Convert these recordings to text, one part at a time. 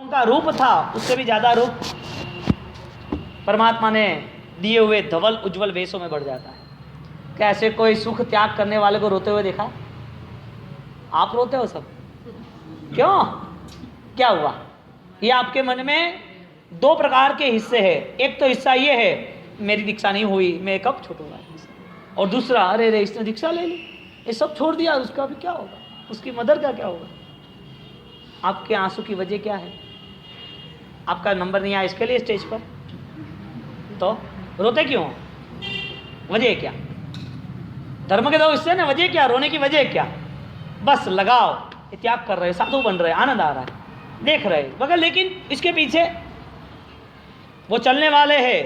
उनका रूप था उससे भी ज़्यादा रूप परमात्मा ने दिए हुए धवल उज्जवल वेशों में बढ़ जाता है। क्या ऐसे कोई सुख त्याग करने वाले को रोते हुए देखा है? आप रोते हो सब, क्यों? क्या हुआ? ये आपके मन में दो प्रकार के हिस्से हैं। एक तो हिस्सा ये है मेरी दीक्षा नहीं हुई, मैं कब छूटूंगा, और दूसरा अरे रे इसने दीक्षा ले ली, ये सब छोड़ दिया, उसका भी क्या होगा, उसकी मदर का क्या होगा? आपके आंसू की वजह क्या है? आपका नंबर नहीं आया इसके लिए स्टेज पर, तो रोते क्यों? वजह क्या? धर्म के दो हिस्से ना, वजह क्या? रोने की वजह क्या? बस लगाओ, त्याग कर रहे, साधु बन रहे, आनंद आ रहा है, देख रहे मगर, लेकिन इसके पीछे वो चलने वाले हैं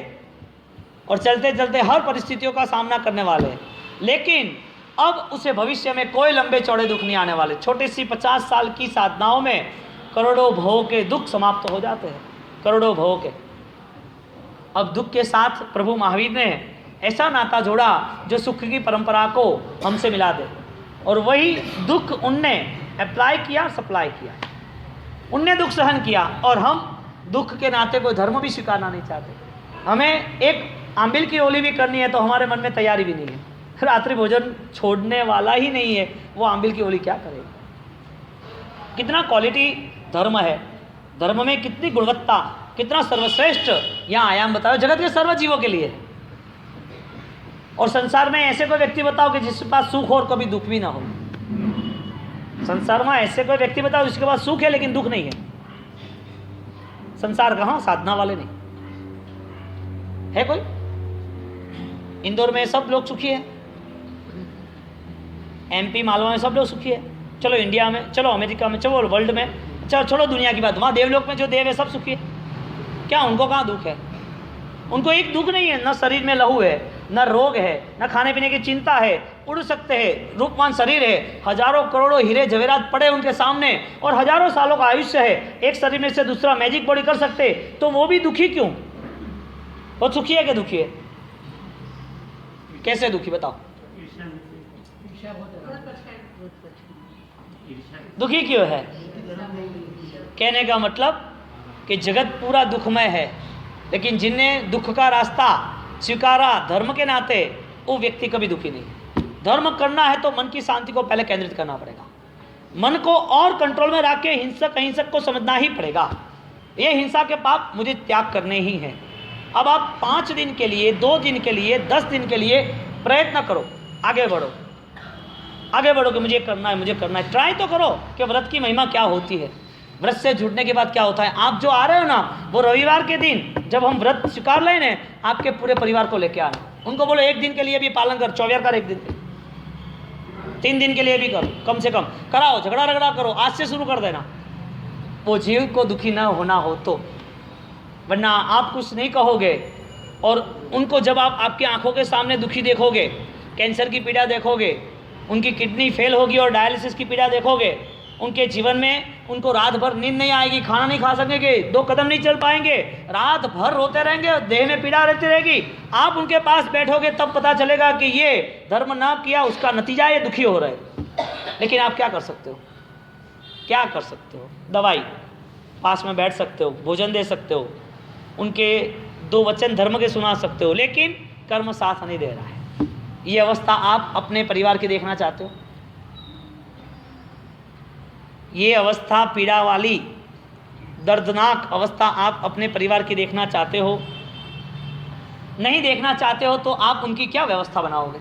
और चलते चलते हर परिस्थितियों का सामना करने वाले हैं, लेकिन अब उसे भविष्य में कोई लंबे चौड़े दुख नहीं आने वाले। छोटी सी 50 साल की साधनाओं में करोड़ों भवों के दुख समाप्त हो जाते हैं, करोड़ों भवों के। अब दुख के साथ प्रभु महावीर ने ऐसा नाता जोड़ा जो सुख की परंपरा को हमसे मिला दे, और वही दुख उनने अप्लाई किया, सप्लाई किया। उनने दुख सहन किया और हम दुख के नाते कोई धर्म भी स्वीकारना नहीं चाहते। हमें एक आंबिल की ओली भी करनी है तो हमारे मन में तैयारी भी नहीं है, रात्रि भोजन छोड़ने वाला ही नहीं है, वो आंबिल की ओली क्या करेगा? कितना क्वालिटी धर्म है, धर्म में कितनी गुणवत्ता, कितना सर्वश्रेष्ठ यहाँ आयाम बताओ जगत के सर्व जीवों के लिए। और संसार में ऐसे कोई व्यक्ति बताओ कि जिसके पास सुख हो और कभी दुख भी ना हो। संसार में ऐसे कोई व्यक्ति बताओ जिसके पास सुख है लेकिन दुख नहीं है। संसार कहाँ? साधना वाले नहीं है कोई। इंदौर में सब लोग सुखी है, MP मालवा में सब लोग सुखी है, चलो इंडिया में, चलो अमेरिका में, चलो वर्ल्ड में, चलो छोड़ो दुनिया की बात, वहाँ देवलोक में जो देव है सब सुखी है। क्या उनको कहाँ दुख है? उनको एक दुख नहीं है, न शरीर में लहू है, न रोग है, न खाने पीने की चिंता है, उड़ सकते हैं, रूपवान शरीर है, हजारों करोड़ों हीरे जवेरात पड़े उनके सामने और हजारों सालों का आयुष्य है, एक शरीर में से दूसरा मैजिक बॉडी कर सकते, तो वो भी दुखी क्यों? वो सुखी है कि दुखी है? कैसे दुखी बताओ? दुखी क्यों है? कहने का मतलब कि जगत पूरा दुखमय है, लेकिन जिनने दुख का रास्ता स्वीकारा धर्म के नाते, वो व्यक्ति कभी दुखी नहीं। धर्म करना है तो मन की शांति को पहले केंद्रित करना पड़ेगा, मन को और कंट्रोल में रख के हिंसक अहिंसक को समझना ही पड़ेगा। ये हिंसा के पाप मुझे त्याग करने ही हैं। अब आप 5 दिन के लिए, 2 दिन के लिए, 10 दिन के लिए प्रयत्न करो, आगे बढ़ो, आगे बढ़ो कि मुझे करना है, मुझे करना है। ट्राई तो करो कि व्रत की महिमा क्या होती है, व्रत से जुड़ने के बाद क्या होता है। आप जो आ रहे हो ना, वो रविवार के दिन जब हम व्रत स्वीकार लें, आपके पूरे परिवार को लेके आना। उनको बोलो 1 दिन के लिए भी पालन कर, 24 कर, 1 दिन, 3 दिन के लिए भी करो, कम से कम कराओ, झगड़ा रगड़ा करो, आज से शुरू कर देना। वो जीव को दुखी ना होना हो तो, वरना आप कुछ नहीं कहोगे और उनको जब आप आपकी आंखों के सामने दुखी देखोगे, कैंसर की पीड़ा देखोगे, उनकी किडनी फेल होगी और डायलिसिस की पीड़ा देखोगे, उनके जीवन में उनको रात भर नींद नहीं आएगी, खाना नहीं खा सकेंगे, 2 कदम नहीं चल पाएंगे, रात भर रोते रहेंगे, देह में पीड़ा रहती रहेगी। आप उनके पास बैठोगे तब पता चलेगा कि ये धर्म ना किया, उसका नतीजा ये दुखी हो रहे। लेकिन आप क्या कर सकते हो? क्या कर सकते हो? दवाई पास में बैठ सकते हो, भोजन दे सकते हो, उनके 2 वचन धर्म के सुना सकते हो, लेकिन कर्म साथ नहीं दे रहा है। ये अवस्था आप अपने परिवार की देखना चाहते हो? ये अवस्था पीड़ा वाली दर्दनाक अवस्था आप अपने परिवार की देखना चाहते हो? नहीं देखना चाहते हो तो आप उनकी क्या व्यवस्था बनाओगे?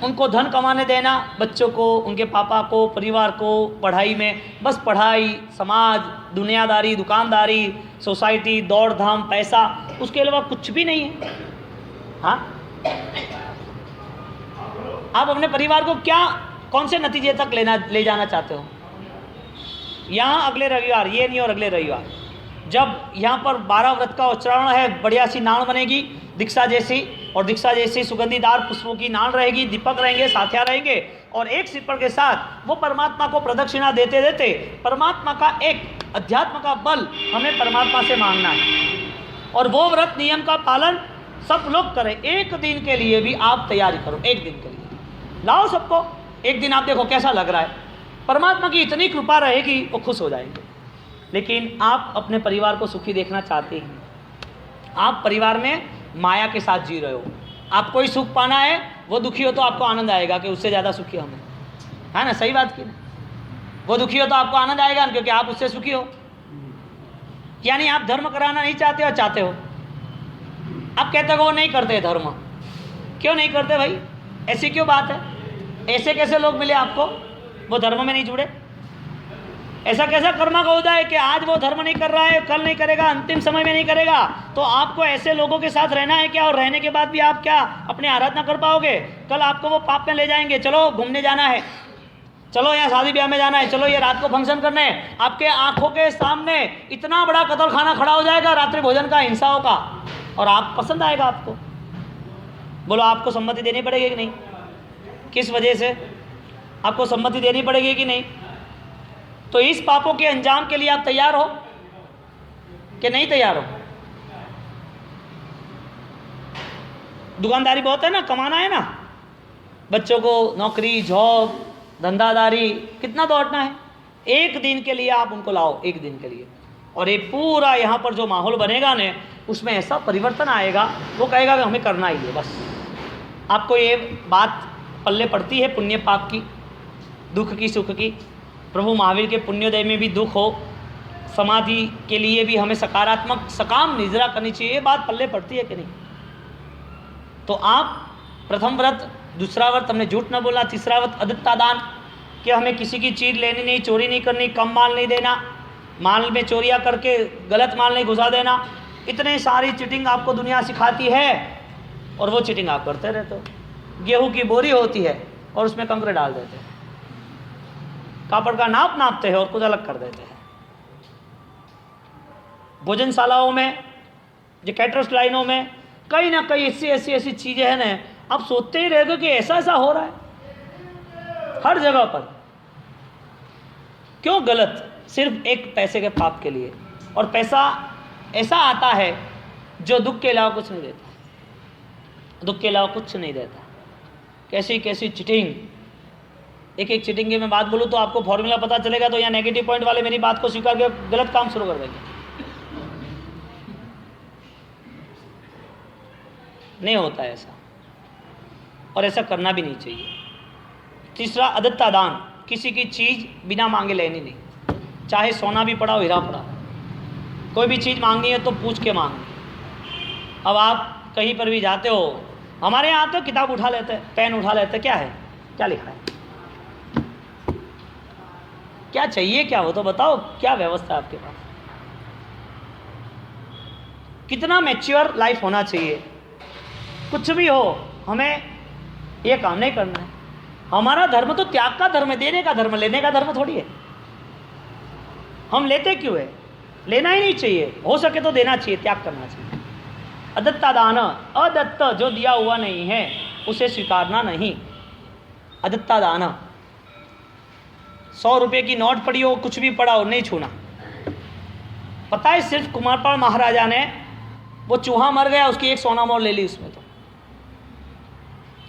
उनको धन कमाने देना, बच्चों को, उनके पापा को, परिवार को, पढ़ाई में, बस पढ़ाई, समाज, दुनियादारी, दुकानदारी, सोसाइटी, दौड़ धाम, पैसा, उसके अलावा कुछ भी नहीं है। हाँ, आप अपने परिवार को क्या, कौन से नतीजे तक ले जाना चाहते हो? यहाँ अगले रविवार, ये नहीं और अगले रविवार, जब यहाँ पर 12 व्रत का उच्चारण है, बढ़िया सी नाण बनेगी दीक्षा जैसी, और दीक्षा जैसी सुगंधीदार पुष्पों की नाण रहेगी, दीपक रहेंगे, साथिया रहेंगे, और एक सिपर के साथ वो परमात्मा को प्रदक्षिणा देते देते परमात्मा का एक अध्यात्म का बल हमें परमात्मा से मांगना है। और वो व्रत नियम का पालन सब लोग करें। 1 दिन के लिए भी आप तैयारी करो, 1 दिन के लिए लाओ सबको, 1 दिन आप देखो कैसा लग रहा है। परमात्मा की इतनी कृपा रहेगी, वो खुश हो जाएंगे। लेकिन आप अपने परिवार को सुखी देखना चाहते हैं। आप परिवार में माया के साथ जी रहे हो, आपको ही सुख पाना है, वो दुखी हो तो आपको आनंद आएगा कि उससे ज़्यादा सुखी हम हैं, है ना? सही बात की ना? वो दुखी हो तो आपको आनंद आएगा क्योंकि आप उससे सुखी हो। यानी आप धर्म कराना नहीं चाहते हो, चाहते हो। आप कहते हो वो नहीं करते धर्म, क्यों नहीं करते भाई? ऐसी क्यों बात है? ऐसे कैसे लोग मिले आपको वो धर्म में नहीं जुड़े? ऐसा कैसा कर्म का उदय है कि आज वो धर्म नहीं कर रहा है, कल नहीं करेगा, अंतिम समय में नहीं करेगा? तो आपको ऐसे लोगों के साथ रहना है क्या? और रहने के बाद भी आप क्या अपनी आराधना कर पाओगे? कल आपको वो पाप में ले जाएंगे। चलो घूमने जाना है, चलो यहाँ शादी ब्याह में जाना है, चलो ये रात को फंक्शन करने है, आपके आंखों के सामने इतना बड़ा कत्ल खाना खड़ा हो जाएगा रात्रि भोजन का, हिंसाओं का, और आप पसंद आएगा आपको? बोलो आपको सम्मति देनी पड़ेगी कि नहीं? किस वजह से आपको सम्मति देनी पड़ेगी कि नहीं? तो इस पापों के अंजाम के लिए आप तैयार हो कि नहीं तैयार हो? दुकानदारी बहुत है ना, कमाना है ना, बच्चों को नौकरी, जॉब, धंधादारी, कितना दौड़ना है। एक दिन के लिए आप उनको लाओ, एक दिन के लिए, और ये पूरा यहाँ पर जो माहौल बनेगा ना, उसमें ऐसा परिवर्तन आएगा, वो कहेगा कि हमें करना ही है बस। आपको ये बात पल्ले पड़ती है पुण्य पाप की, दुख की, सुख की? प्रभु महावीर के पुण्योदय में भी दुख हो, समाधि के लिए भी हमें सकारात्मक सकाम निद्रा करनी चाहिए, ये बात पल्ले पड़ती है कि नहीं? तो आप प्रथम व्रत, दूसरा व्रत हमने झूठ न बोला, तीसरा व्रत अदत्ता दान, कि हमें किसी की चीज़ लेनी नहीं, चोरी नहीं करनी, कम माल नहीं देना, माल में चोरियां करके गलत माल नहीं घुसा देना। इतने सारी चीटिंग आपको दुनिया सिखाती है और वो चीटिंग आप करते रहते हो। गेहूं की बोरी होती है और उसमें कंकरे डाल देते हैं, कापड़ का नाप नापते हैं और कुछ अलग कर देते हैं। भोजनशालाओं में, जो कैटरर्स लाइनों में कहीं ना कहीं ऐसी चीज़ें हैं ना, आप सोचते ही रह गए कि ऐसा ऐसा हो रहा है हर जगह पर। क्यों गलत? सिर्फ एक पैसे के पाप के लिए। और पैसा ऐसा आता है जो दुख के अलावा कुछ नहीं देता, दुख के अलावा कुछ नहीं देता। कैसी कैसी चिटिंग, एक एक चिटिंग की मैं बात बोलूँ तो आपको फॉर्मूला पता चलेगा, तो यहाँ नेगेटिव पॉइंट वाले मेरी बात को स्वीकार कर गलत काम शुरू कर देंगे। नहीं होता है ऐसा, और ऐसा करना भी नहीं चाहिए। तीसरा अदत्ता दान, किसी की चीज़ बिना मांगे लेनी नहीं, चाहे सोना भी पड़ा हो, हीरा पड़ा, कोई भी चीज़ मांगनी है तो पूछ के मांगनी। अब आप कहीं पर भी जाते हो, हमारे यहाँ तो किताब उठा लेते हैं, पेन उठा लेते हैं, क्या है, क्या लिखा है, क्या चाहिए, क्या हो तो बताओ, क्या व्यवस्था है आपके पास? कितना मैच्योर लाइफ होना चाहिए। कुछ भी हो, हमें ये काम नहीं करना है। हमारा धर्म तो त्याग का धर्म है, देने का धर्म, लेने का धर्म थोड़ी है। हम लेते क्यों है? लेना ही नहीं चाहिए, हो सके तो देना चाहिए, त्याग करना चाहिए। अदत्ता दान, अदत्त जो दिया हुआ नहीं है उसे स्वीकारना नहीं। अदत्ता दान, 100 रुपये की नोट पड़ी हो, कुछ भी पड़ा हो, नहीं छूना। पता है सिर्फ कुमारपाल महाराजा ने, वो चूहा मर गया, उसकी एक सोना मोहर ले ली उसमें। तो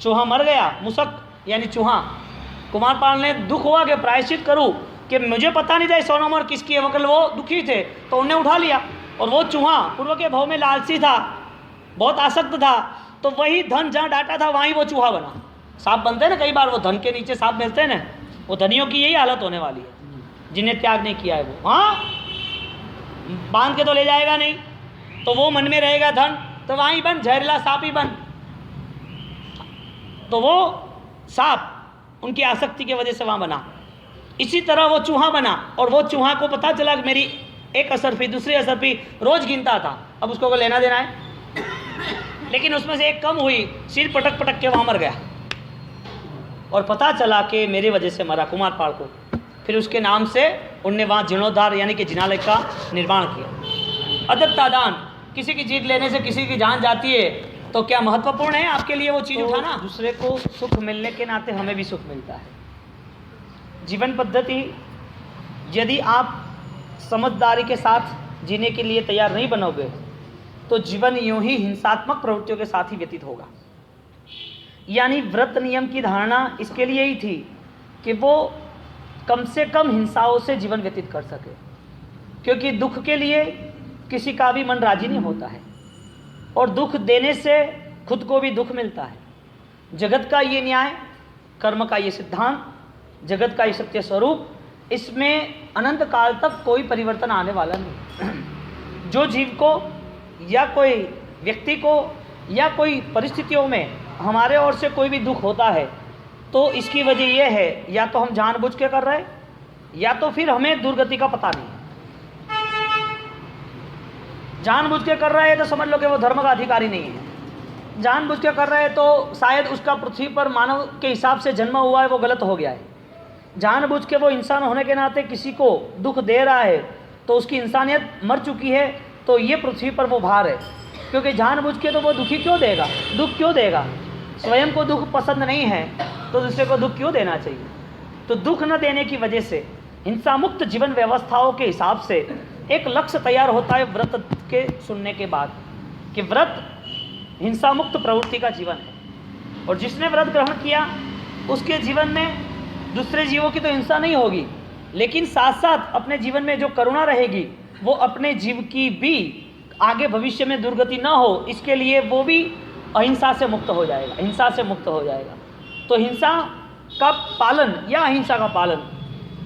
चूहा मर गया, मुसक यानी चूहा, कुमारपाल ने दुख हुआ कि प्रायश्चित करूं, कि मुझे पता नहीं था सोना मोहर किसकी है, मगर वो दुखी थे तो उन्हें उठा लिया। और वो चूहा पूर्व के भाव में लालची था, बहुत आसक्त था, तो वही धन जहाँ डाटा था वहीं वो चूहा बना। सांप बनते हैं ना कई बार, वो धन के नीचे सांप मिलते हैं ना, वो धनियों की यही हालत होने वाली है जिन्हें त्याग नहीं किया है। वो हाँ बांध के तो ले जाएगा नहीं, तो वो मन में रहेगा धन, तो वहीं बन, जहरीला सांप ही बन। तो वो सांप उनकी आसक्ति की वजह से वहाँ बना। इसी तरह वो चूहा बना, और वो चूहा को पता चला कि मेरी एक असरफी, दूसरी असरफी रोज गिनता था, अब उसको को लेना देना है। लेकिन उसमें से एक कम हुई, सिर पटक पटक के वहाँ मर गया, और पता चला कि मेरी वजह से मरा, कुमारपाल को। फिर उसके नाम से उनने वहाँ जीर्णोद्धार यानी कि जिनालय का निर्माण किया। अदत्ता दान, किसी की चीज़ लेने से किसी की जान जाती है, तो क्या महत्वपूर्ण है आपके लिए वो चीज़ उठाना? दूसरे को सुख मिलने के नाते हमें भी सुख मिलता है। जीवन पद्धति यदि आप समझदारी के साथ जीने के लिए तैयार नहीं बनोगे तो जीवन यूं ही हिंसात्मक प्रवृत्तियों के साथ ही व्यतीत होगा। यानी व्रत नियम की धारणा इसके लिए ही थी कि वो कम से कम हिंसाओं से जीवन व्यतीत कर सके। क्योंकि दुख के लिए किसी का भी मन राजी नहीं होता है, और दुख देने से खुद को भी दुख मिलता है। जगत का ये न्याय, कर्म का ये सिद्धांत, जगत का ये सत्य स्वरूप, इसमें अनंत काल तक कोई परिवर्तन आने वाला नहीं। जो जीव को या कोई व्यक्ति को या कोई परिस्थितियों में हमारे ओर से कोई भी दुख होता है, तो इसकी वजह यह है या तो हम जानबूझ के कर रहे हैं, या तो फिर हमें दुर्गति का पता नहीं है। जानबूझ के कर रहे हैं तो समझ लो कि वो धर्म का अधिकारी नहीं है। जानबूझ के कर रहे हैं तो शायद उसका पृथ्वी पर मानव के हिसाब से जन्म हुआ है, वो गलत हो गया है। जानबूझ के वो इंसान होने के नाते किसी को दुख दे रहा है तो उसकी इंसानियत मर चुकी है, तो ये पृथ्वी पर वो भार है। क्योंकि जानबूझ के तो वो दुखी क्यों देगा, दुख क्यों देगा? स्वयं को दुख पसंद नहीं है तो दूसरे को दुख क्यों देना चाहिए? तो दुख न देने की वजह से हिंसा मुक्त जीवन व्यवस्थाओं के हिसाब से एक लक्ष्य तैयार होता है व्रत के सुनने के बाद, कि व्रत हिंसा मुक्त प्रवृत्ति का जीवन है। और जिसने व्रत ग्रहण किया उसके जीवन में दूसरे जीवों की तो हिंसा नहीं होगी, लेकिन साथ साथ अपने जीवन में जो करुणा रहेगी वो अपने जीव की भी आगे भविष्य में दुर्गति ना हो, इसके लिए वो भी अहिंसा से मुक्त हो जाएगा, हिंसा से मुक्त हो जाएगा। तो हिंसा का पालन या अहिंसा का पालन,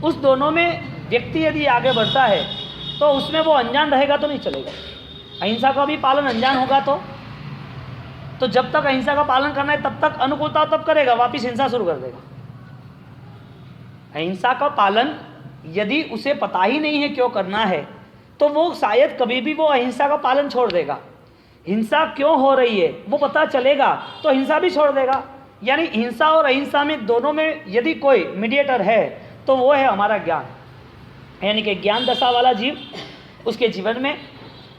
उस दोनों में व्यक्ति यदि आगे बढ़ता है तो उसमें वो अनजान रहेगा तो नहीं चलेगा। अहिंसा का भी पालन अनजान होगा तो जब तक अहिंसा का पालन करना है तब तक अनुकूलता तब करेगा, वापिस हिंसा शुरू कर देगा। अहिंसा का पालन यदि उसे पता ही नहीं है क्यों करना है तो वो शायद कभी भी वो अहिंसा का पालन छोड़ देगा। हिंसा क्यों हो रही है वो पता चलेगा तो हिंसा भी छोड़ देगा। यानी हिंसा और अहिंसा में दोनों में यदि कोई मीडिएटर है तो वो है हमारा ज्ञान। यानी कि ज्ञान दशा वाला जीव, उसके जीवन में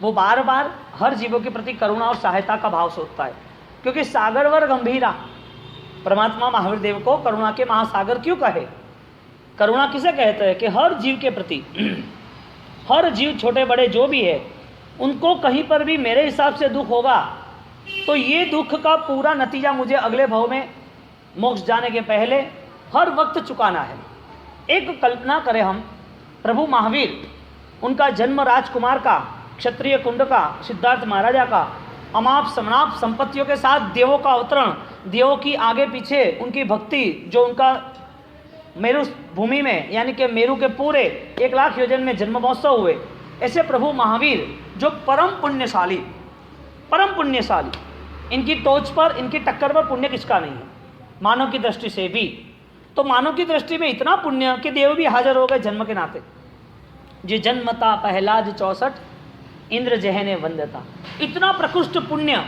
वो बार बार हर जीवों के प्रति करुणा और सहायता का भाव सोचता है। क्योंकि सागरवर गंभीरा, परमात्मा महावीर देव को करुणा के महासागर क्यों कहे? करुणा किसे कहते हैं? कि हर जीव के प्रति, हर जीव छोटे बड़े जो भी है उनको कहीं पर भी मेरे हिसाब से दुख होगा तो ये दुख का पूरा नतीजा मुझे अगले भव में मोक्ष जाने के पहले हर वक्त चुकाना है। एक कल्पना करें हम, प्रभु महावीर, उनका जन्म राजकुमार का, क्षत्रिय कुंड का, सिद्धार्थ महाराजा का, अमाप समनाप संपत्तियों के साथ देवों का अवतरण, देवों की आगे पीछे उनकी भक्ति, जो उनका मेरु भूमि में यानी कि मेरु के पूरे 1 लाख योजन में जन्म महोत्सव हुए। ऐसे प्रभु महावीर जो परम पुण्यशाली, इनकी टोच पर, इनकी टक्कर पर पुण्य किसका नहीं है मानव की दृष्टि से भी। तो मानव की दृष्टि में इतना पुण्य कि देव भी हाजिर हो गए जन्म के नाते। जे जन्मता पहलाज 64 इंद्र जहने वंदता, इतना प्रकृष्ट पुण्य।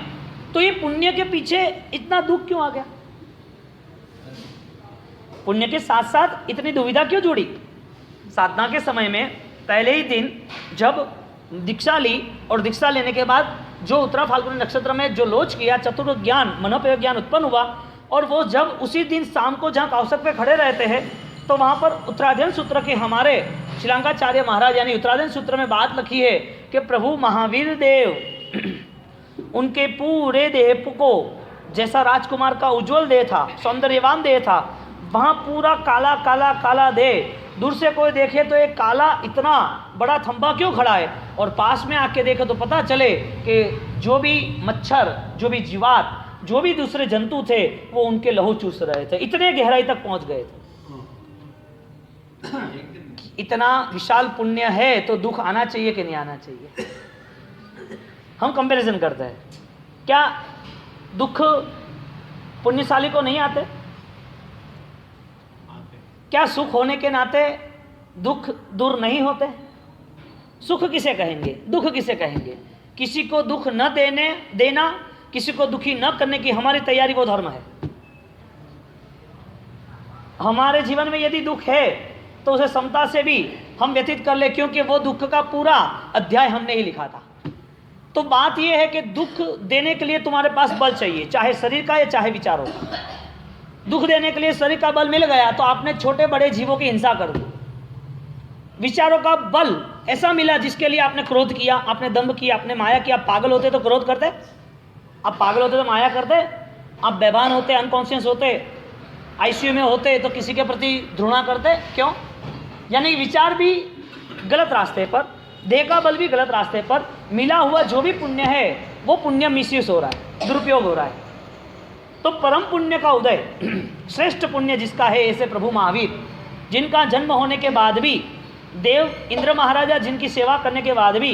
तो ये पुण्य के पीछे इतना दुख क्यों आ गया? पुण्य के साथ साथ इतनी दुविधा क्यों जुड़ी? साधना के समय में पहले ही दिन जब दीक्षा ली और दीक्षा लेने के बाद जो उत्तरा फाल्गुनी नक्षत्र में जो लोच किया, चतुर्थ ज्ञान, मनोपय ज्ञान उत्पन्न हुआ, और वो जब उसी दिन शाम को जहाँ कौशक पे खड़े रहते हैं तो वहाँ पर उत्तराधीन सूत्र के हमारे श्रीलंकाचार्य महाराज यानी उत्तराधीन सूत्र में बात लिखी है कि प्रभु महावीर देव उनके पूरे देह को जैसा राजकुमार का उज्ज्वल देह था, सौंदर्यवान देह था, वहाँ पूरा काला काला काला देह, दूर से कोई देखे तो एक काला इतना बड़ा थंबा क्यों खड़ा है, और पास में आके देखे तो पता चले कि जो भी मच्छर, जो भी जीवात, जो भी दूसरे जंतु थे वो उनके लहू चूस रहे थे। इतने गहराई तक पहुंच गए थे। इतना विशाल पुण्य है तो दुख आना चाहिए कि नहीं आना चाहिए? हम कंपैरिजन करते हैं, क्या दुख पुण्यशाली को नहीं आते? क्या सुख होने के नाते दुख दूर नहीं होते? सुख किसे कहेंगे, दुख किसे कहेंगे? किसी को दुख न देना, किसी को दुखी न करने की हमारी तैयारी, वो धर्म है। हमारे जीवन में यदि दुख है तो उसे समता से भी हम व्यतीत कर ले, क्योंकि वो दुख का पूरा अध्याय हमने ही लिखा था। तो बात यह है कि दुख देने के लिए तुम्हारे पास बल चाहिए, चाहे शरीर का या चाहे विचारों का। दुख देने के लिए शरीर का बल मिल गया तो आपने छोटे बड़े जीवों की हिंसा कर दी। विचारों का बल ऐसा मिला जिसके लिए आपने क्रोध किया, आपने दंभ किया, आपने माया किया। आप पागल होते तो क्रोध करते, आप पागल होते तो माया करते, आप बेभान होते, अनकॉन्शियस होते, आईसीयू में होते तो किसी के प्रति घृणा करते। क्यों? यानी विचार भी गलत रास्ते पर, देह का बल भी गलत रास्ते पर, मिला हुआ जो भी पुण्य है वो पुण्य मिसयूज हो रहा है, दुरुपयोग हो रहा है। तो परम पुण्य का उदय, श्रेष्ठ पुण्य जिसका है ऐसे प्रभु महावीर, जिनका जन्म होने के बाद भी, देव इंद्र महाराजा जिनकी सेवा करने के बाद भी,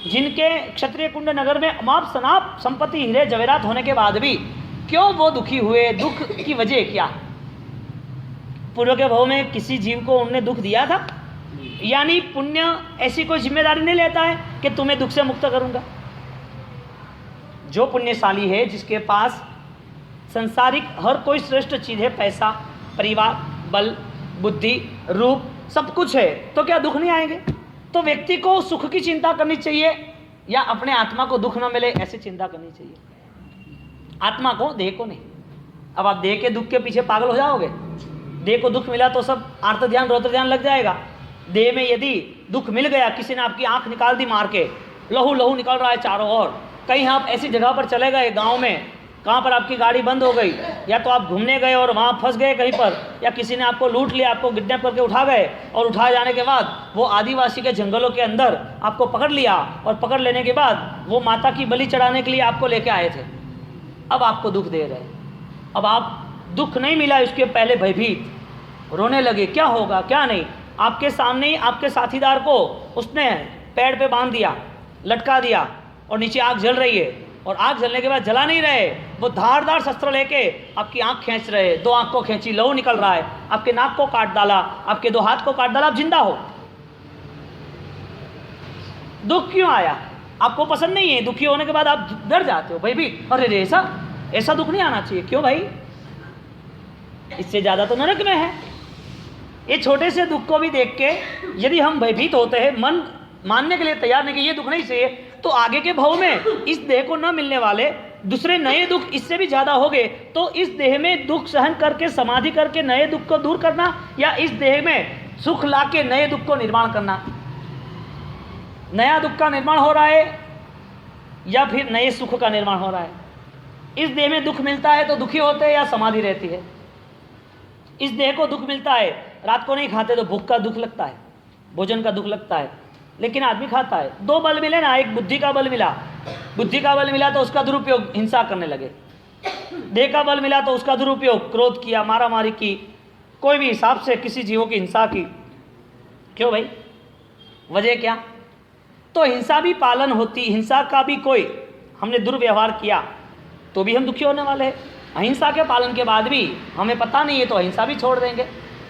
जिनके क्षत्रिय कुंड नगर में अमाप शनाप संपत्ति हीरे जवेरात होने के बाद भी क्यों वो दुखी हुए? दुख की वजह क्या? पूर्व के भाव में किसी जीव को उन्होंने दुख दिया था? यानी पुण्य ऐसी कोई जिम्मेदारी नहीं लेता है कि तुम्हें दुख से मुक्त करूंगा। जो पुण्यशाली है, जिसके पास संसारिक हर कोई श्रेष्ठ चीज है, पैसा, परिवार, बल, बुद्धि, रूप, सब कुछ है, तो क्या दुख नहीं आएंगे? तो व्यक्ति को सुख की चिंता करनी चाहिए या अपने आत्मा को दुख न मिले ऐसी चिंता करनी चाहिए? आत्मा को, देह को नहीं। अब आप देह के दुख के पीछे पागल हो जाओगे। देह को दुख मिला तो सब आर्त ध्यान रौद्र ध्यान लग जाएगा। देह में यदि दुख मिल गया, किसी ने आपकी आंख निकाल दी मार के, लहू लहू निकल रहा है चारों ओर, कहीं आप ऐसी जगह पर चले गए गांव में, कहाँ पर आपकी गाड़ी बंद हो गई, या तो आप घूमने गए और वहाँ फंस गए कहीं पर, या किसी ने आपको लूट लिया, आपको किडनैप करके उठा गए, और उठाए जाने के बाद वो आदिवासी के जंगलों के अंदर आपको पकड़ लिया, और पकड़ लेने के बाद वो माता की बलि चढ़ाने के लिए आपको लेके आए थे। अब आपको दुख दे रहे, अब आप दुख नहीं मिला उसके पहले भयभीत रोने लगे, क्या होगा क्या नहीं। आपके सामने ही आपके साथीदार को उसने पेड़ पे बांध दिया, लटका दिया, और नीचे आग जल रही है, और आग जलने के बाद जला नहीं रहे, वो धारदार शस्त्र लेके आपकी आंख खींच रहे, दो आंख को खींची, लहू निकल रहा है, आपके नाक को काट डाला, आपके दो हाथ को काट डाला, आप जिंदा हो। दुख क्यों आया? आपको पसंद नहीं है। दुखी होने के बाद आप डर जाते हो, भाई भी अरे ऐसा दुख नहीं आना चाहिए। क्यों भाई? इससे ज्यादा तो नरक में है। ये छोटे से दुख को भी देख के यदि हम भयभीत होते हैं, मन मानने के लिए तैयार नहीं कि ये दुख नहीं चाहिए, तो आगे के भाव में इस देह को न मिलने वाले दूसरे नए दुख इससे भी ज्यादा हो गए, तो इस देह में दुख सहन करके समाधि करके नए दुख को दूर करना, या इस देह में सुख लाके नए दुख को निर्माण करना? नया दुख का निर्माण हो रहा है या फिर नए सुख का निर्माण हो रहा है? इस देह में दुख मिलता है तो दुखी होते हैं या समाधि रहती है? इस देह को दुख मिलता है, रात को नहीं खाते तो भूख का दुख लगता है, भोजन का दुख लगता है, लेकिन आदमी खाता है। दो बल मिले ना, एक बुद्धि का बल मिला, बुद्धि का बल मिला तो उसका दुरुपयोग हिंसा करने लगे, देह का बल मिला तो उसका दुरुपयोग क्रोध किया, मारामारी की, कोई भी हिसाब से किसी जीवों की हिंसा की। क्यों भाई? वजह क्या? तो हिंसा भी पालन होती, हिंसा का भी कोई हमने दुर्व्यवहार किया तो भी हम दुखी होने वाले हैं। अहिंसा के पालन के बाद भी हमें पता नहीं है तो अहिंसा भी छोड़ देंगे।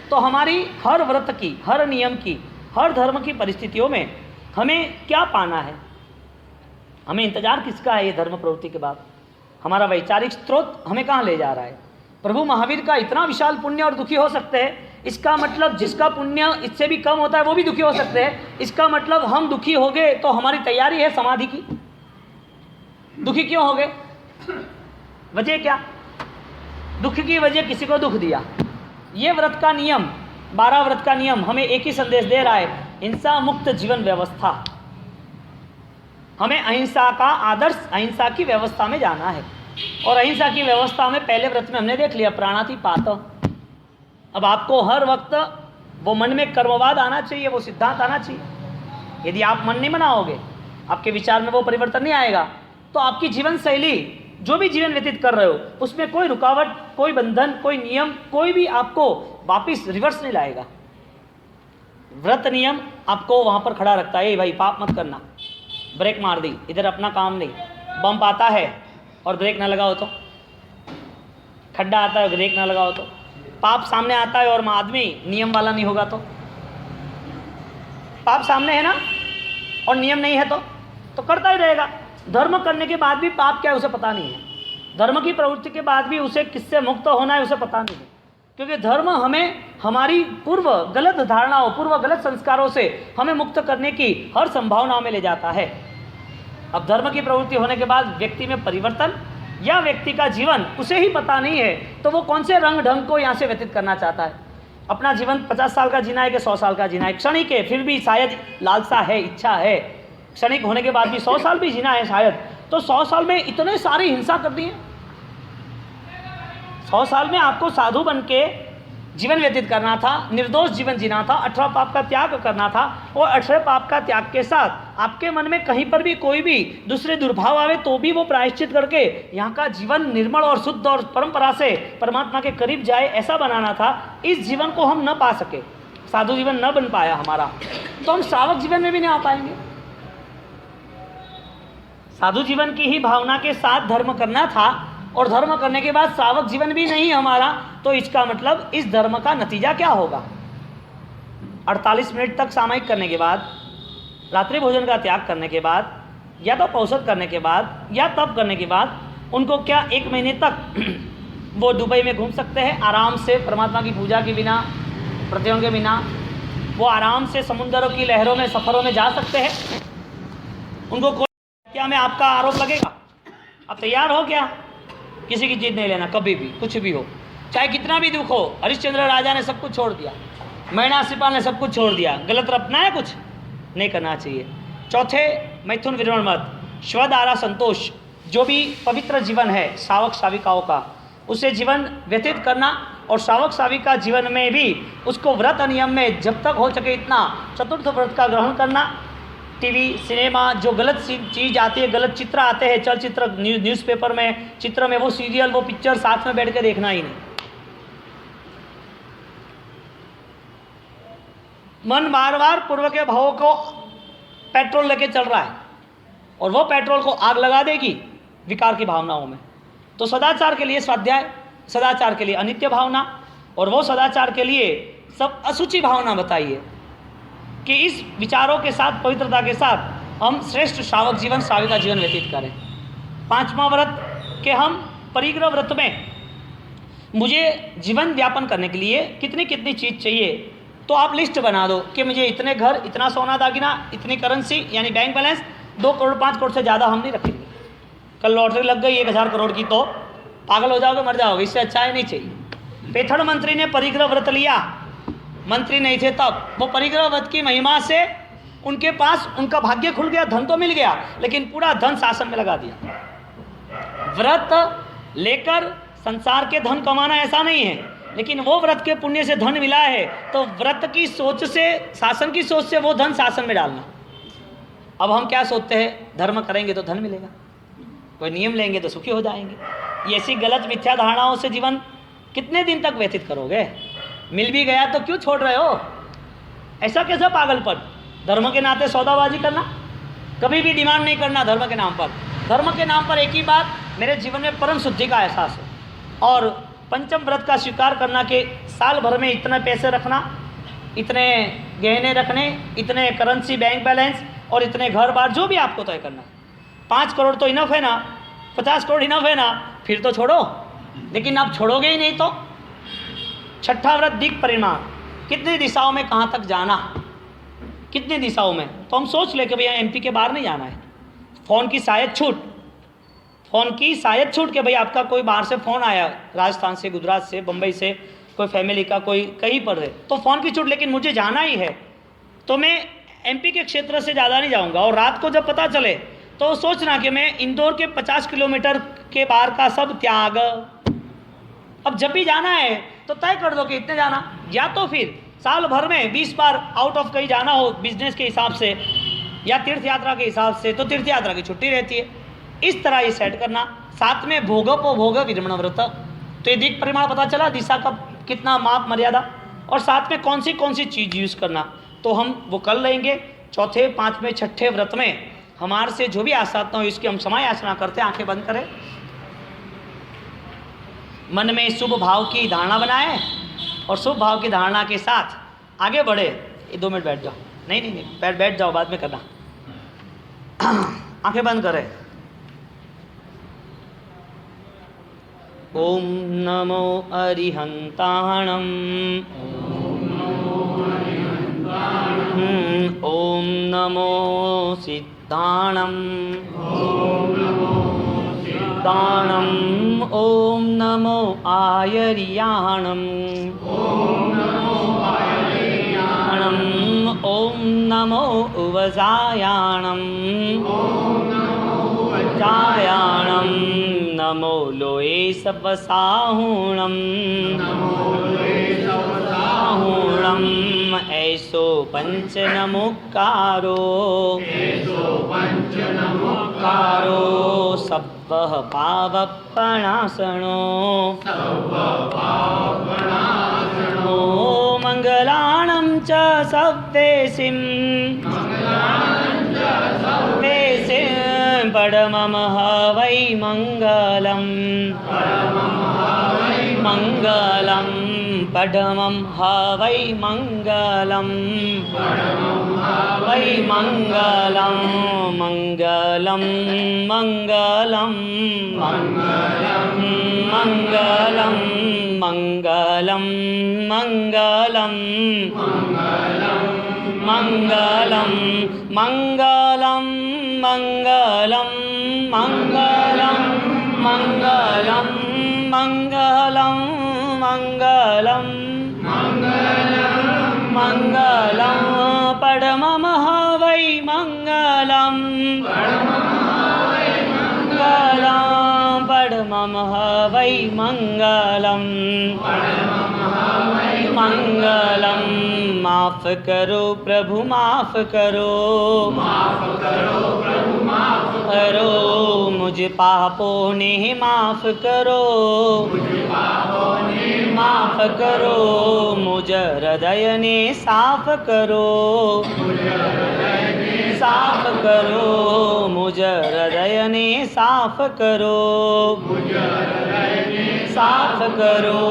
तो हमारी हर व्रत की, हर नियम की, हर धर्म की परिस्थितियों में हमें क्या पाना है? हमें इंतजार किसका है? ये धर्म प्रवृत्ति के बाद हमारा वैचारिक स्रोत हमें कहाँ ले जा रहा है? प्रभु महावीर का इतना विशाल पुण्य और दुखी हो सकते हैं, इसका मतलब जिसका पुण्य इससे भी कम होता है वो भी दुखी हो सकते हैं। इसका मतलब हम दुखी हो गए तो हमारी तैयारी है समाधि की। दुखी क्यों हो गए? वजह क्या? दुख की वजह किसी को दुख दिया। ये व्रत का नियम, 12 व्रत का नियम हमें एक ही संदेश दे रहा है, हिंसा मुक्त जीवन व्यवस्था। हमें अहिंसा का आदर्श, अहिंसा की व्यवस्था में जाना है। और अहिंसा की व्यवस्था में पहले व्रत में हमने देख लिया प्राणातिपात। अब आपको हर वक्त वो मन में कर्मवाद आना चाहिए, वो सिद्धांत आना चाहिए। यदि आप मन नहीं बनाओगे, आपके विचार में वो परिवर्तन नहीं आएगा, तो आपकी जीवन शैली, जो भी जीवन व्यतीत कर रहे हो, उसमें कोई रुकावट, कोई बंधन, कोई नियम, कोई भी आपको वापिस रिवर्स नहीं लाएगा। व्रत नियम आपको वहां पर खड़ा रखता है, भाई पाप मत करना, ब्रेक मार दी, इधर अपना काम नहीं। बम्प आता है और ब्रेक ना लगाओ तो, खड्डा आता है ब्रेक ना लगाओ तो, पाप सामने आता है और आदमी नियम वाला नहीं होगा तो, पाप सामने है ना और नियम नहीं है तो करता ही रहेगा। धर्म करने के बाद भी पाप क्या है उसे पता नहीं है। धर्म की प्रवृत्ति के बाद भी उसे किससे मुक्त होना है उसे पता नहीं है, क्योंकि धर्म हमें हमारी पूर्व गलत धारणाओं, पूर्व गलत संस्कारों से हमें मुक्त करने की हर संभावनाओं में ले जाता है। अब धर्म की प्रवृत्ति होने के बाद व्यक्ति में परिवर्तन या व्यक्ति का जीवन उसे ही पता नहीं है, तो वो कौन से रंग ढंग को यहाँ से व्यतीत करना चाहता है। अपना जीवन 50 साल का जीना है कि 100 साल का जीना है, क्षणिक है, फिर भी शायद लालसा है, इच्छा है, क्षणिक होने के बाद भी 100 साल भी जीना है शायद, तो 100 साल में इतने सारी हिंसा कर दी है। 100 साल में आपको साधु बन के जीवन व्यतीत करना था, निर्दोष जीवन जीना था, 18 पाप का त्याग करना था। और 18 पाप का त्याग के साथ आपके मन में कहीं पर भी कोई भी दूसरे दुर्भाव आवे तो भी वो प्रायश्चित करके यहाँ का जीवन निर्मल और शुद्ध और परंपरा से परमात्मा के करीब जाए, ऐसा बनाना था। इस जीवन को हम न पा सके, साधु जीवन न बन पाया हमारा, तो हम श्रावक जीवन में भी नहीं आ पाएंगे। साधु जीवन की ही भावना के साथ धर्म करना था और धर्म करने के बाद श्रावक जीवन भी नहीं हमारा, तो इसका मतलब इस धर्म का नतीजा क्या होगा? 48 मिनट तक सामायिक करने के बाद, रात्रि भोजन का त्याग करने के बाद, या तो औसत करने के बाद या तप करने के बाद उनको क्या 1 महीने तक वो दुबई में घूम सकते हैं आराम से, परमात्मा की पूजा के बिना, प्रतियों के बिना? वो आराम से समुद्रों की लहरों में, सफ़रों में जा सकते हैं? उनको कोई क्या में आपका आरोप लगेगा? आप तैयार हो क्या? किसी की चीज़ नहीं लेना कभी भी, कुछ भी हो, चाहे कितना भी दुख हो। हरिश्चंद्र राजा ने सब कुछ छोड़ दिया, मैना सिपाल ने सब कुछ छोड़ दिया, गलत रपना है, कुछ नहीं करना चाहिए। चौथे, मैथुन विरमण मत, स्वदारा संतोष, जो भी पवित्र जीवन है श्रावक श्राविकाओं का, उसे जीवन व्यतीत करना। और श्रावक श्राविका जीवन में भी उसको व्रत नियम में जब तक हो सके इतना चतुर्थ व्रत का ग्रहण करना। टीवी, सिनेमा, जो गलत चीज़ आती है, गलत चित्र आते हैं, चलचित्र, न्यूज़पेपर में चित्र में, वो सीरियल, वो पिक्चर साथ में बैठ के देखना ही नहीं। मन बार बार पूर्व के भावों को पेट्रोल लेके चल रहा है और वो पेट्रोल को आग लगा देगी विकार की भावनाओं में। तो सदाचार के लिए स्वाध्याय, सदाचार के लिए अनित्य भावना, और वो सदाचार के लिए सब अशुचि भावना बताइए कि इस विचारों के साथ, पवित्रता के साथ हम श्रेष्ठ श्रावक जीवन, श्राविका जीवन व्यतीत करें। 5वां व्रत के हम परिग्रह व्रत में मुझे जीवन व्यापन करने के लिए कितनी कितनी चीज़ चाहिए, तो आप लिस्ट बना दो कि मुझे इतने घर, इतना सोना दागिना, इतनी करेंसी यानी बैंक बैलेंस, 2 करोड़ 5 करोड़ से ज़्यादा हम नहीं रखेंगे। कल लॉटरी लग गई 1000 करोड़ की तो पागल हो जाओगे, मर जाओगे, इससे अच्छा है नहीं चाहिए। पेथड़ मंत्री ने परिग्रह व्रत लिया, मंत्री नहीं थे तब, वो परिग्रह व्रत की महिमा से उनके पास उनका भाग्य खुल गया, धन तो मिल गया, लेकिन पूरा धन शासन में लगा दिया। व्रत लेकर संसार के धन कमाना ऐसा नहीं है, लेकिन वो व्रत के पुण्य से धन मिला है तो व्रत की सोच से, शासन की सोच से वो धन शासन में डालना। अब हम क्या सोचते हैं, धर्म करेंगे तो धन मिलेगा, कोई नियम लेंगे तो सुखी हो जाएंगे। ये ऐसी गलत मिथ्या धारणाओं से जीवन कितने दिन तक व्यतीत करोगे? मिल भी गया तो क्यों छोड़ रहे हो? ऐसा कैसा पागलपन? धर्म के नाते सौदाबाजी करना, कभी भी डिमांड नहीं करना धर्म के नाम पर। धर्म के नाम पर एक ही बात, मेरे जीवन में परम शुद्धि का एहसास हो। और पंचम व्रत का स्वीकार करना कि साल भर में इतने पैसे रखना, इतने गहने रखने, इतने करेंसी बैंक बैलेंस और इतने घर बार, जो भी आपको तय करना। 5 करोड़ तो इनफ है ना, 50 करोड़ इनफ है ना, फिर तो छोड़ो। लेकिन आप छोड़ोगे ही नहीं तो। छठा व्रत दिक परिमाण, कितनी दिशाओं में कहाँ तक जाना, कितनी दिशाओं में, तो हम सोच ले कि भैया एमपी के बाहर नहीं जाना है। फ़ोन की शायद छूट, फ़ोन की शायद छूट के भाई आपका कोई बाहर से फ़ोन आया, राजस्थान से, गुजरात से, बम्बई से, कोई फैमिली का, कोई कहीं पर है, तो फ़ोन की छूट, लेकिन मुझे जाना ही है तो मैं एमपी के क्षेत्र से ज़्यादा नहीं जाऊँगा। और रात को जब पता चले तो सोचना कि मैं इंदौर के 50 किलोमीटर के बाहर का सब त्याग। अब जब भी जाना है तो तय कर दो कि इतने जाना, या तो फिर साल भर में 20 बार आउट ऑफ कहीं जाना हो बिजनेस के हिसाब से या तीर्थ यात्रा के हिसाब से, तो तीर्थ यात्रा की छुट्टी रहती है। इस तरह ये सेट करना। साथ में भोग विरमण व्रत, तो ये दिक परिमाण पता चला, दिशा का कितना माप मर्यादा, और साथ में कौन सी चीज़ यूज़ करना, तो हम वो कर लेंगे। चौथे, पाँचवें, छठे व्रत में हमारे से जो भी आसाधना हो इसकी हम समय याचना करते हैं। आंखें बंद करें, मन में शुभ भाव की धारणा बनाएं और शुभ भाव की धारणा के साथ आगे बढ़े। 2 मिनट बैठ जाओ, नहीं बैठ जाओ, बाद में करना। आंखें बंद करें। ओम नमो अरिहंताणम, ओम नमो सिद्धाणम, ओम नमो आयर्याणम, ओम नमो उवजायाणम, नमो लोये सवसाहुणम, मंगलम ऐसो पंच नमुकारो सब्ब पावपणासनो मंगलाणं च सव्वेसिं परमं वै मंगलम मंगलम पडमं वै मंगलम वै मंगलम मंगलम मंगलम मंगलम मंगलम मंगलम मंगलम मंगलम मंगलम मंगलम मंगलम मंगलम मंगलम मंगलम परमं वै मंगलम मंगलम परमं वै मंगलम मंगलम माफ करो प्रभु माफ करो मुझ पापों ने माफ करो माफ करो मुझ हृदय ने साफ करो साफ करो मुझ हृदय ने साफ करो साफ करो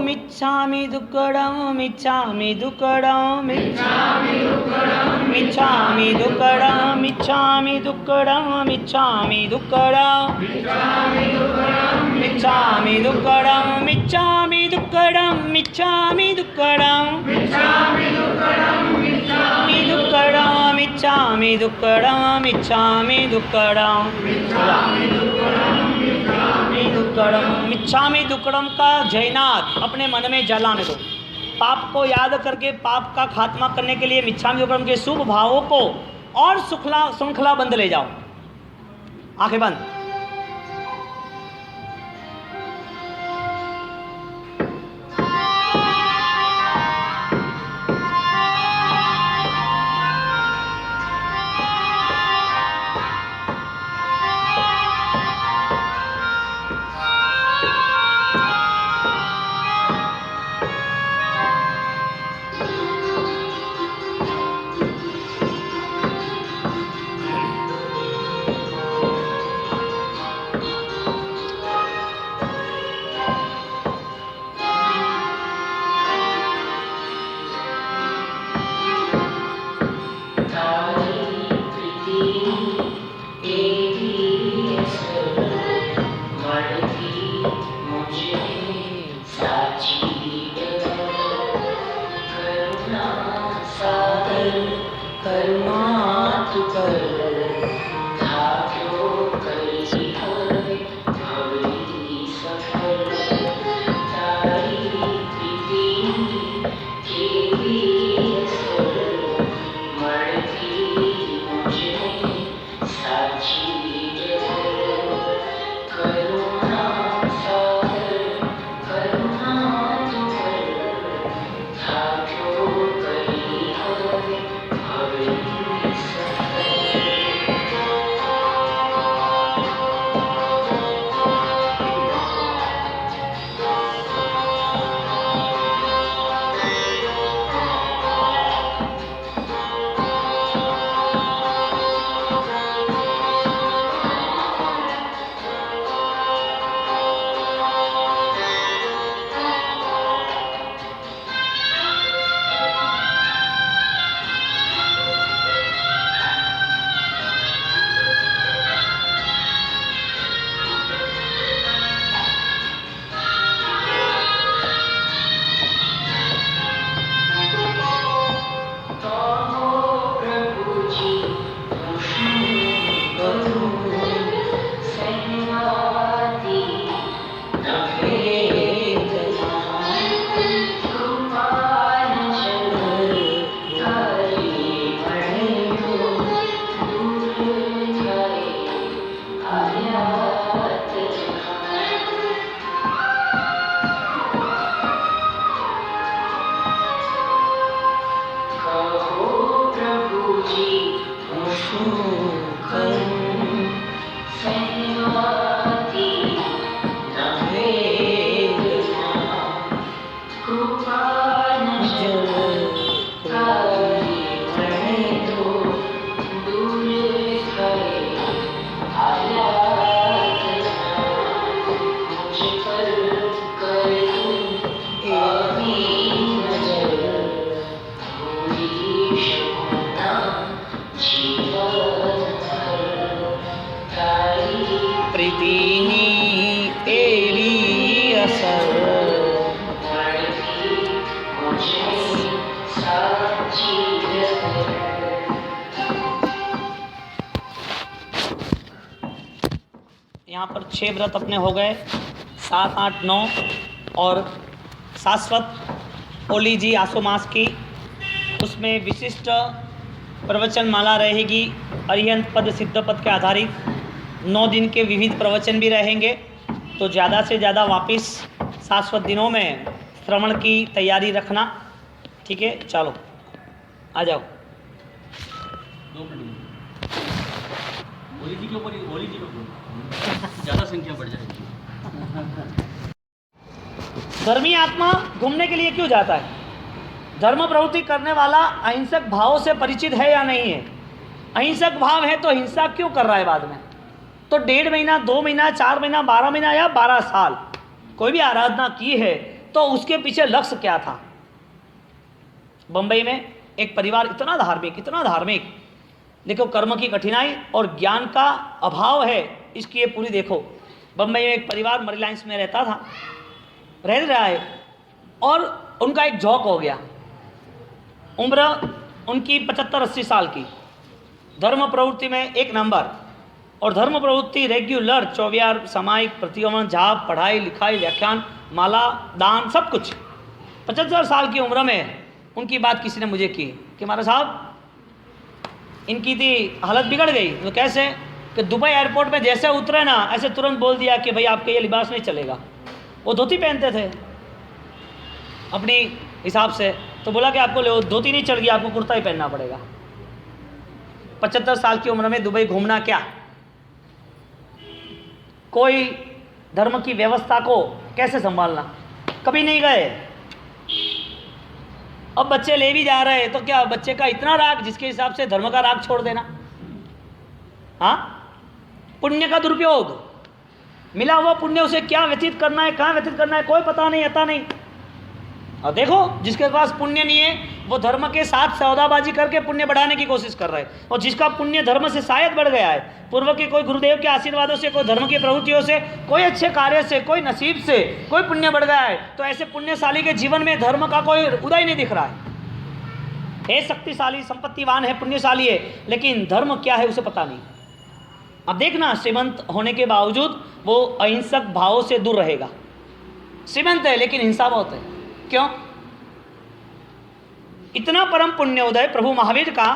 मिच्छामि दुक्कडं मिच्छामि दुक्कडं मिच्छामि दुक्कडं मिच्छामि दुक्कडं मिच्छामि दुक्कडं मिच्छामि दुक्कडं मिच्छामि दुक्कडं मिच्छामि दुक्कडं मिच्छामि दुक्कडं मिच्छामि दुक्कडं मिच्छामि दुक्कडं मिच्छामि दुक्कडम का जयनाथ अपने मन में जलाने दो। पाप को याद करके पाप का खात्मा करने के लिए मिच्छामि दुक्कडम के शुभ भावों को और श्रृंखला बंद ले जाओ। आंखें बंद। सुख यहाँ पर 6 व्रत अपने हो गए, 7, 8, 9 और शाश्वत ओली जी आसो मास की, उसमें विशिष्ट प्रवचन माला रहेगी। अरिहंत पद सिद्ध पद के आधारित 9 दिन के विविध प्रवचन भी रहेंगे। तो ज़्यादा से ज़्यादा वापस शाश्वत दिनों में श्रवण की तैयारी रखना। ठीक है, चलो आ जाओ। 2 मिनट ओली जी के ऊपर ज़्यादा संख्या बढ़ जाएगी। धर्मी आत्मा घूमने के लिए क्यों जाता है? धर्म प्रवृत्ति करने वाला अहिंसक भावों से परिचित है या नहीं है? अहिंसक भाव है तो हिंसा क्यों कर रहा है बाद में? तो 1.5 महीना, 2 महीना, 4 महीना, 12 महीना या 12 साल कोई भी आराधना की है तो उसके पीछे लक्ष्य क्या था? बंबई में एक परिवार इतना धार्मिक, देखो कर्म की कठिनाई और ज्ञान का अभाव है इसकी ये पूरी देखो। बंबई में एक परिवार मरी लाइन्स में रहता था, रह रहा है, और उनका एक झोंक हो गया। उम्र उनकी 75-80 साल की, धर्म प्रवृत्ति में 1 नंबर, और धर्म प्रवृत्ति रेगुलर 24 सामायिक प्रतिगमन, जाप, पढ़ाई लिखाई, व्याख्यान, माला, दान, सब कुछ। 75 साल की उम्र में उनकी बात किसी ने मुझे की कि महाराज साहब इनकी थी हालत बिगड़ गई। तो कैसे? कि दुबई एयरपोर्ट में जैसे उतरे ना, ऐसे तुरंत बोल दिया कि भाई आपके ये लिबास नहीं चलेगा। वो धोती पहनते थे अपनी हिसाब से, तो बोला कि आपको धोती नहीं चढ़ गई, आपको कुर्ता ही पहनना पड़ेगा। 75 साल की उम्र में दुबई घूमना क्या? कोई धर्म की व्यवस्था को कैसे संभालना? कभी नहीं गए। अब बच्चे ले भी जा रहे हैं तो क्या बच्चे का इतना राग जिसके हिसाब से धर्म का राग छोड़ देना? हाँ, पुण्य का दुरुपयोग, मिला हुआ पुण्य उसे क्या व्यतीत करना है, कहाँ व्यतीत करना है, कोई पता नहीं, आता नहीं। और देखो जिसके पास पुण्य नहीं है वो धर्म के साथ सौदाबाजी करके पुण्य बढ़ाने की कोशिश कर रहा है, और जिसका पुण्य धर्म से शायद बढ़ गया है, पूर्व के कोई गुरुदेव के आशीर्वादों से, कोई धर्म की प्रवृत्तियों से, कोई अच्छे कार्य से, कोई नसीब से कोई पुण्य बढ़ गया है, तो ऐसे पुण्यशाली के जीवन में धर्म का कोई उदय नहीं दिख रहा है शक्तिशाली, संपत्तिवान है, पुण्यशाली है, लेकिन धर्म क्या है उसे पता नहीं। अब देखना, श्रीमंत होने के बावजूद वो अहिंसक भावों से दूर रहेगा। श्रीमंत है लेकिन हिंसा बहुत है। क्यों? इतना परम पुण्योदय प्रभु महावीर का,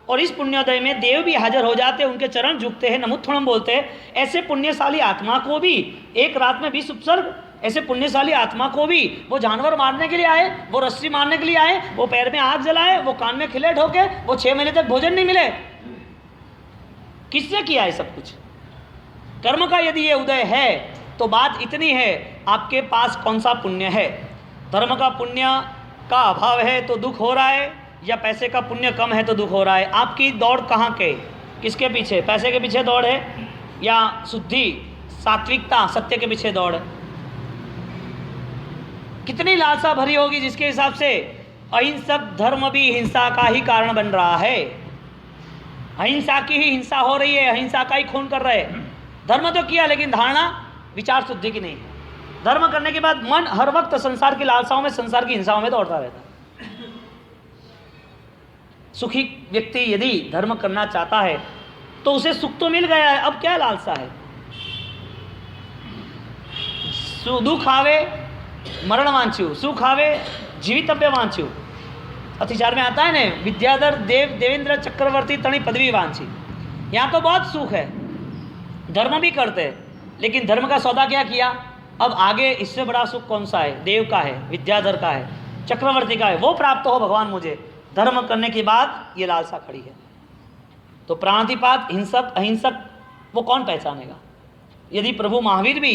और इस पुण्योदय में देव भी हाजिर हो जाते हैं, उनके चरण झुकते हैं, नमोत्थनम बोलते हैं। ऐसे पुण्यशाली आत्मा को भी एक रात में 20 उपसर्ग, ऐसे पुण्यशाली आत्मा को भी वो जानवर मारने के लिए आए, वो रस्सी मारने के लिए आए, वो पैर में आग जलाए, वो कान में खिले ठोके, वो 6 महीने तक भोजन नहीं मिले। किसने किया है सब कुछ? कर्म का यदि ये उदय है तो बात इतनी है, आपके पास कौन सा पुण्य है? धर्म का पुण्य का अभाव है तो दुख हो रहा है, या पैसे का पुण्य कम है तो दुख हो रहा है? आपकी दौड़ कहाँ के, किसके पीछे? पैसे के पीछे दौड़ है या शुद्धि, सात्विकता, सत्य के पीछे दौड़ है? कितनी लालसा भरी होगी जिसके हिसाब से अहिंसक धर्म भी हिंसा का ही कारण बन रहा है। अहिंसा की ही हिंसा हो रही है, अहिंसा का ही खून कर रहे हैं। धर्म तो किया लेकिन धारणा विचार शुद्धि की नहीं। धर्म करने के बाद मन हर वक्त संसार की लालसाओं में, संसार की हिंसाओं में दौड़ता रहता है। सुखी व्यक्ति यदि धर्म करना चाहता है तो उसे सुख तो मिल गया है, अब क्या लालसा है? दुख आवे मरण वांछू, सुख आवे जीवितव्य वांछू। अतिचार में आता है ना, विद्याधर देवेंद्र चक्रवर्ती तणी पदवी वांछी। यहाँ तो बहुत सुख है, धर्म भी करते हैं, लेकिन धर्म का सौदा क्या किया? अब आगे इससे बड़ा सुख कौन सा है? देव का है, विद्याधर का है, चक्रवर्ती का है, वो प्राप्त हो भगवान मुझे। धर्म करने के बाद ये लालसा खड़ी है। तो प्राणातिपात, हिंसक, अहिंसक वो कौन पहचानेगा? यदि प्रभु महावीर भी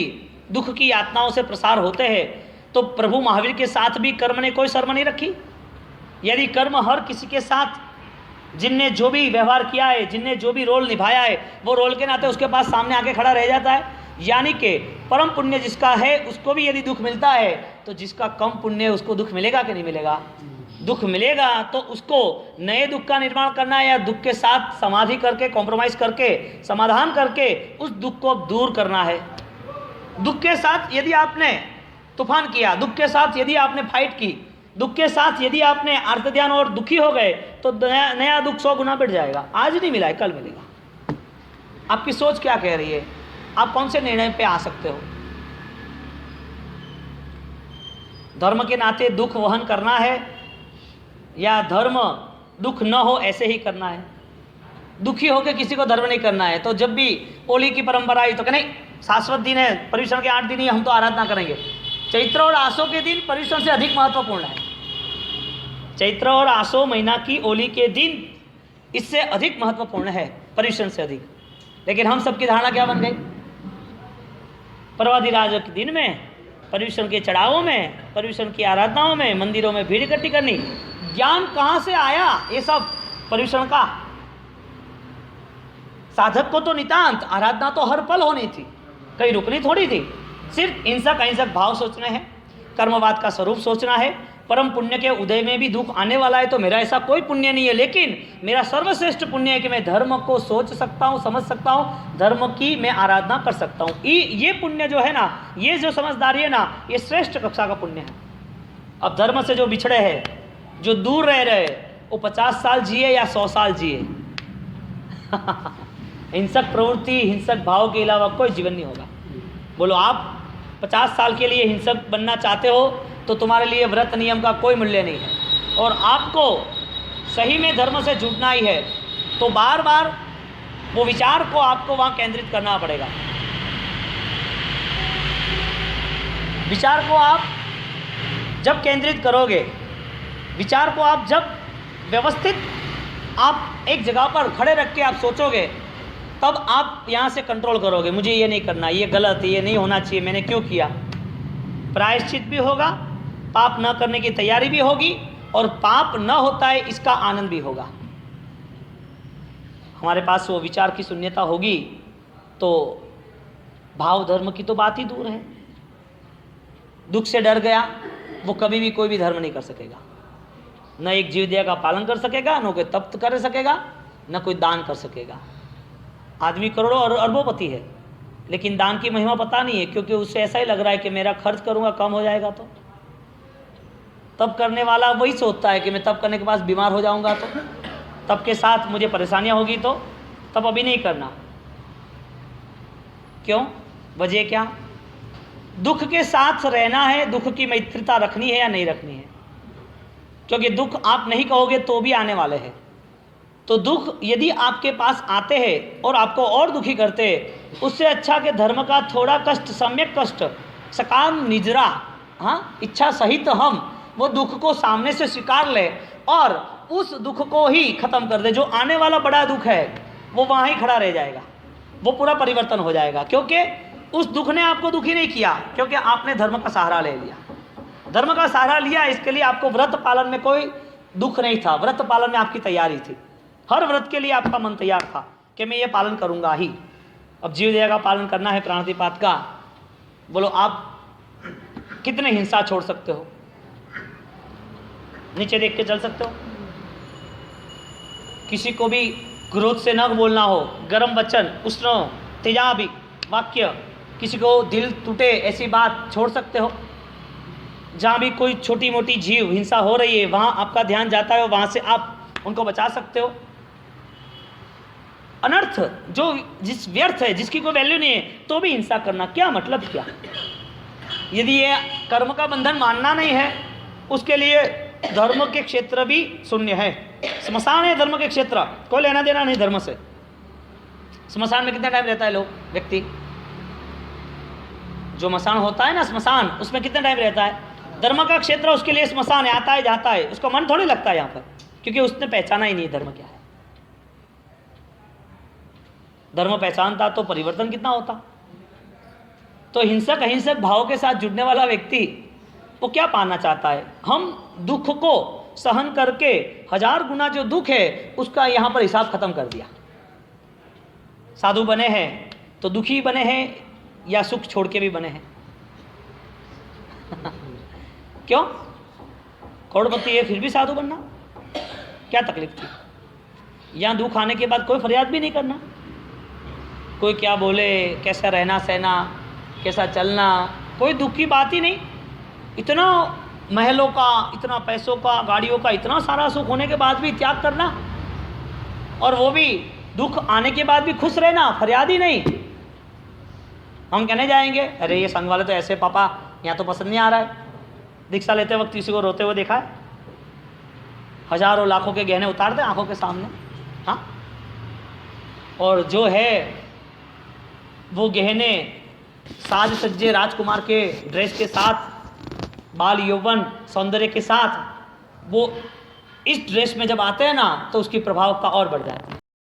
दुख की यातनाओं से प्रसार होते हैं तो प्रभु महावीर के साथ भी कर्म ने कोई शर्म नहीं रखी। यदि कर्म हर किसी के साथ, जिनने जो भी व्यवहार किया है, जिनने जो भी रोल निभाया है, वो रोल के नाते उसके पास सामने आके खड़ा रह जाता है। यानी कि परम पुण्य जिसका है उसको भी यदि दुख मिलता है तो जिसका कम पुण्य है उसको दुख मिलेगा कि नहीं मिलेगा? दुख मिलेगा। तो उसको नए दुख का निर्माण करना है या दुख के साथ समाधि करके, कॉम्प्रोमाइज करके, समाधान करके उस दुख को अब दूर करना है। दुख के साथ यदि आपने तूफान किया, दुख के साथ यदि आपने फाइट की, दुख के साथ यदि आपने अर्थ ध्यान और दुखी हो गए तो नया दुख 100 गुना बढ़ जाएगा। आज नहीं मिला है, कल मिलेगा। आपकी सोच क्या कह रही है? आप कौन से निर्णय पे आ सकते हो? धर्म के नाते दुख वहन करना है या धर्म दुख न हो ऐसे ही करना है? दुखी होकर किसी को धर्म नहीं करना है। तो जब भी होली की परंपरा आई तो कह नहीं, शाश्वत दिन है, पर्युषण के 8 दिन ही हम तो आराधना करेंगे। चैत्र और आसो के दिन पर्युषण से अधिक महत्वपूर्ण है। चैत्र और आसो महीना की होली के दिन इससे अधिक महत्वपूर्ण है, पर्युषण से अधिक। लेकिन हम सबकी धारणा क्या बन गई? पर्वाधिराज के दिन में, पर्युषण के चढ़ावों में, पर्युषण की आराधनाओं में, मंदिरों में भीड़ इकट्ठी करनी। ज्ञान कहाँ से आया ये सब पर्युषण का? साधक को तो नितांत आराधना तो हर पल होनी थी, कहीं रुकनी थोड़ी थी। सिर्फ हिंसक अहिंसक भाव सोचने हैं, कर्मवाद का स्वरूप सोचना है। परम पुण्य के उदय में भी दुख आने वाला है तो मेरा ऐसा कोई पुण्य नहीं है, लेकिन मेरा सर्वश्रेष्ठ पुण्य है कि मैं धर्म को सोच सकता हूँ, समझ सकता हूँ, धर्म की मैं आराधना कर सकता हूँ। ये पुण्य जो है ना, ये जो समझदारी है ना, ये श्रेष्ठ कक्षा का पुण्य है। अब धर्म से जो बिछड़े हैं, जो दूर रह रहे, वो 50 साल जिए या 100 साल जिए हिंसक प्रवृत्ति, हिंसक भाव के अलावा कोई जीवन नहीं होगा। बोलो आप 50 साल के लिए हिंसक बनना चाहते हो तो तुम्हारे लिए व्रत नियम का कोई मूल्य नहीं है, और आपको सही में धर्म से जुड़ना ही है तो बार बार वो विचार को आपको वहाँ केंद्रित करना पड़ेगा। विचार को आप जब केंद्रित करोगे, विचार को आप जब व्यवस्थित आप एक जगह पर खड़े रख के आप सोचोगे, तब आप यहाँ से कंट्रोल करोगे। मुझे ये नहीं करना, ये गलत है, ये नहीं होना चाहिए, मैंने क्यों किया। प्रायश्चित भी होगा, पाप न करने की तैयारी भी होगी, और पाप न होता है इसका आनंद भी होगा। हमारे पास वो विचार की शून्यता होगी तो भाव धर्म की तो बात ही दूर है। दुख से डर गया वो कभी भी कोई भी धर्म नहीं कर सकेगा। न एक जीवदया का पालन कर सकेगा, न कोई तप कर सकेगा, न कोई दान कर सकेगा। आदमी करोड़ों और अरबोपति है, लेकिन दान की महिमा पता नहीं है, क्योंकि उसे ऐसा ही लग रहा है कि मेरा खर्च करूंगा कम हो जाएगा। तो तप करने वाला वही सोचता है कि मैं तप करने के बाद बीमार हो जाऊंगा, तो तप के साथ मुझे परेशानियां होगी, तो तप अभी नहीं करना। क्यों? वजह क्या? दुख के साथ रहना है, दुख की मैत्रिता रखनी है या नहीं रखनी है? क्योंकि दुख आप नहीं कहोगे तो भी आने वाले हैं। तो दुख यदि आपके पास आते हैं और आपको और दुखी करते हैं, उससे अच्छा कि धर्म का थोड़ा कष्ट, सम्यक कष्ट, सकाम निजरा, हाँ, इच्छा सहित हम वो दुख को सामने से स्वीकार ले और उस दुख को ही खत्म कर दे। जो आने वाला बड़ा दुख है वो वहाँ ही खड़ा रह जाएगा, वो पूरा परिवर्तन हो जाएगा। क्योंकि उस दुख ने आपको दुखी नहीं किया, क्योंकि आपने धर्म का सहारा ले लिया। धर्म का सहारा लिया, इसके लिए आपको व्रत पालन में कोई दुख नहीं था। व्रत पालन में आपकी तैयारी थी, हर व्रत के लिए आपका मन तैयार था कि मैं ये पालन करूंगा ही। अब जीवदया का पालन करना है, प्राणातिपात का। बोलो आप कितने हिंसा छोड़ सकते हो? नीचे देख के चल सकते हो? किसी को भी क्रोध से न बोलना हो, गर्म वचन, उष्ण तेजाबी वाक्य, किसी को दिल टूटे ऐसी बात छोड़ सकते हो? जहाँ भी कोई छोटी मोटी जीव हिंसा हो रही है वहाँ आपका ध्यान जाता है, वहाँ से आप उनको बचा सकते हो। अनर्थ जो जिस व्यर्थ है, जिसकी कोई वैल्यू नहीं है, तो भी हिंसा करना क्या मतलब क्या? यदि ये कर्म का बंधन मानना नहीं है, उसके लिए धर्म के क्षेत्र भी शून्य है। स्मशान है धर्म के क्षेत्र, कोई लेना देना नहीं धर्म से। स्मशान में कितना टाइम रहता है लोग, व्यक्ति? जो मसान होता है ना स्मशान, उसमें कितना टाइम रहता है? धर्म का क्षेत्र उसके लिए स्मशान है, आता है जाता है, उसका मन थोड़ी लगता है यहाँ पर, क्योंकि उसने पहचाना ही नहीं धर्म क्या है। धर्म पहचानता तो परिवर्तन कितना होता। तो हिंसक अहिंसक भाव के साथ जुड़ने वाला व्यक्ति वो क्या पाना चाहता है? हम दुख को सहन करके 1000 गुना जो दुख है उसका यहाँ पर हिसाब खत्म कर दिया। साधु बने हैं तो दुखी बने हैं या सुख छोड़ के भी बने हैं? क्यों? करोड़पति है फिर भी साधु बनना क्या तकलीफ थी? यहाँ दुख आने के बाद कोई फरियाद भी नहीं करना, कोई क्या बोले, कैसा रहना सहना, कैसा चलना, कोई दुख की बात ही नहीं। इतना महलों का, इतना पैसों का, गाड़ियों का, इतना सारा सुख होने के बाद भी त्याग करना, और वो भी दुख आने के बाद भी खुश रहना, फरियाद ही नहीं। हम कहने जाएंगे अरे ये संघ वाले तो ऐसे, पापा यहाँ तो पसंद नहीं आ रहा है। दीक्षा लेते वक्त किसी को रोते हुए देखा है? हजारों लाखों के गहने उतार दे आंखों के सामने, हाँ, और जो है वो गहने साज सज्जे राजकुमार के ड्रेस के साथ, बाल यौवन सौंदर्य के साथ, वो इस ड्रेस में जब आते हैं ना तो उसकी प्रभाव का और बढ़ जाता है।